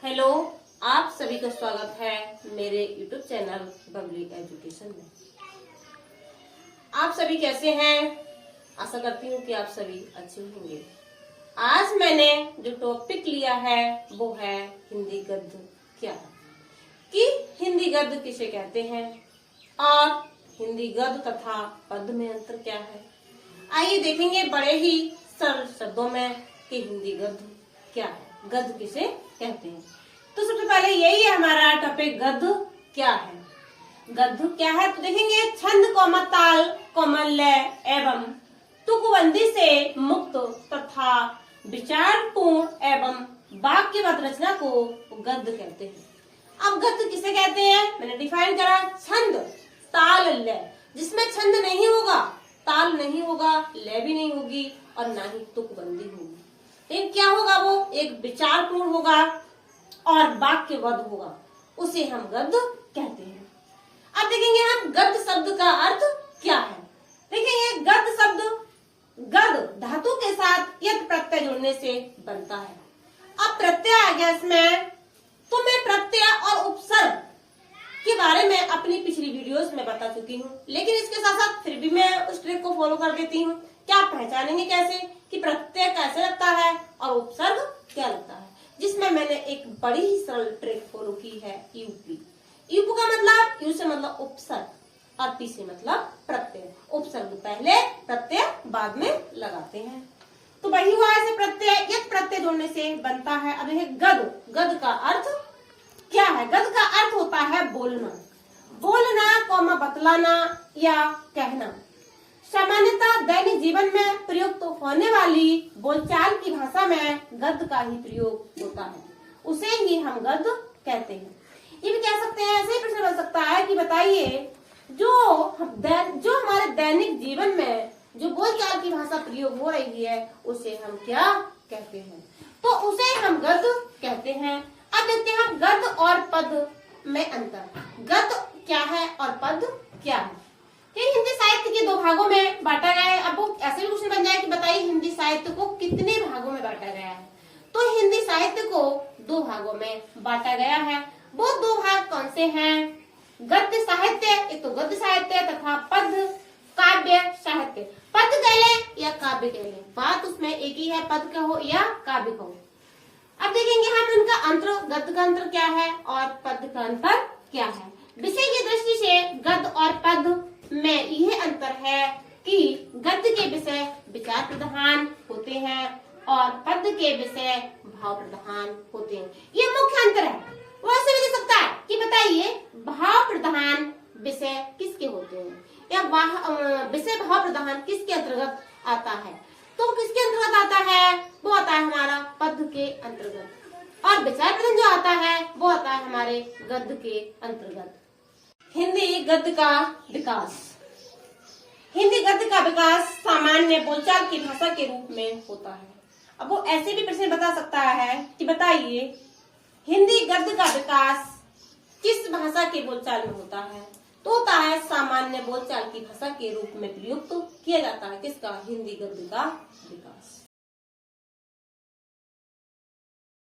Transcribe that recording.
Hello, आप सभी का स्वागत है मेरे YouTube चैनल बबली एजुकेशन में। आप सभी कैसे हैं? आशा करती हूँ कि आप सभी अच्छे होंगे। आज मैंने जो टॉपिक लिया है वो है हिंदी गद्य क्या है, कि हिंदी गद्य किसे कहते हैं और हिंदी गद्य तथा पद्य में अंतर क्या है। आइए देखेंगे बड़े ही सरल शब्दों में कि हिंदी गद्य क्या है, गद्य किसे कहते हैं। तो सबसे पहले यही है हमारा टॉपिक, गद्य क्या है। गद्य क्या है तो देखेंगे, छंद कोमल ताल कोमल लय एवं तुकबंदी से मुक्त तथा विचारपूर्ण एवं वाक्यबद्ध रचना को गद्य कहते हैं। अब गद्य किसे कहते हैं मैंने डिफाइन करा, छंद ताल लय, जिसमें छंद नहीं होगा, ताल नहीं होगा, लय भी नहीं होगी और ना ही तुकबंदी होगी। लेकिन क्या होगा, वो एक विचारपूर्ण होगा और वाक्यबद्ध होगा, उसे हम गद्य कहते हैं। अब देखेंगे हम गद्य शब्द का अर्थ क्या है। देखेंगे गद्य शब्द गद धातु के साथ यत प्रत्यय जुड़ने से बनता है। अब प्रत्यय आ गया इसमें, तो मैं प्रत्यय और उपसर्ग के बारे में अपनी पिछली वीडियोस में बता चुकी हूँ, लेकिन इसके साथ साथ फिर भी मैं उस ट्रिक को फॉलो कर देती हूँ। क्या पहचानेंगे कैसे कि प्रत्यय कैसे लगता है और उपसर्ग क्या लगता है, जिसमें मैंने एक बड़ी ही सरल ट्रिक फॉलो की है, यूपी। यूपी का मतलब, यू से मतलब उपसर्ग और पी से मतलब प्रत्यय। उपसर्ग पहले, प्रत्यय बाद में लगाते हैं। तो वही हुआ ऐसे प्रत्यय, यत प्रत्यय जोड़ने से बनता है। अब यह गद, गद का अर्थ क्या है। गद का अर्थ होता है बोलना, बोलना कौमा बतलाना या कहना। सामान्यतः दैनिक जीवन में प्रयुक्त होने वाली बोलचाल की भाषा में गद्य का ही प्रयोग होता है, उसे ही हम गद्य कहते हैं। ये भी कह सकते हैं, ऐसे ही प्रश्न बन सकता है कि बताइए जो हमारे दैनिक जीवन में जो बोलचाल की भाषा प्रयोग हो रही है उसे हम क्या कहते हैं, तो उसे हम गद्य कहते हैं। अब देखते हैं गद्य और पद में अंतर, गद्य क्या है और पद क्या है। हिंदी साहित्य के दो भागों में बांटा गया है। अब वो ऐसे भी क्वेश्चन बन जाए कि बताइए हिंदी साहित्य को कितने भागों में बांटा गया है, तो हिंदी साहित्य को दो भागों में बांटा गया है। वो दो भाग कौन से हैं? गद्य साहित्य, एक तो गद्य साहित्य तथा पद्य काव्य साहित्य। पद्य कह लें या काव्य कह लें, बात उसमें एक ही है, पद कहो या काव्य कहो। अब देखेंगे हम इनका अंतर, गद्य का अंतर क्या है और पद्य का अंतर क्या है। विषय की दृष्टि से गद्य और पद्य में यह अंतर है कि गद्य के विषय विचार प्रधान होते हैं और पद्य के विषय भाव प्रधान होते हैं। ये मुख्य अंतर है। वो ऐसे भी दे सकता है कि बताइए भाव प्रधान विषय किसके होते हैं या विषय भाव प्रधान किसके अंतर्गत आता है, तो किसके अंतर्गत आता है, वो आता है हमारा पद्य के अंतर्गत, और विचार प्रधान जो आता है वो आता है हमारे गद्य के अंतर्गत। हिंदी गद्य का विकास। हिंदी गद्य का विकास सामान्य बोलचाल की भाषा के रूप में होता है। अब वो ऐसे भी प्रश्न बता सकता है कि बताइए हिंदी गद्य का विकास किस भाषा के बोलचाल में होता है, तो होता है सामान्य बोलचाल की भाषा के रूप में प्रयुक्त किया जाता है किसका, हिंदी गद्य का विकास।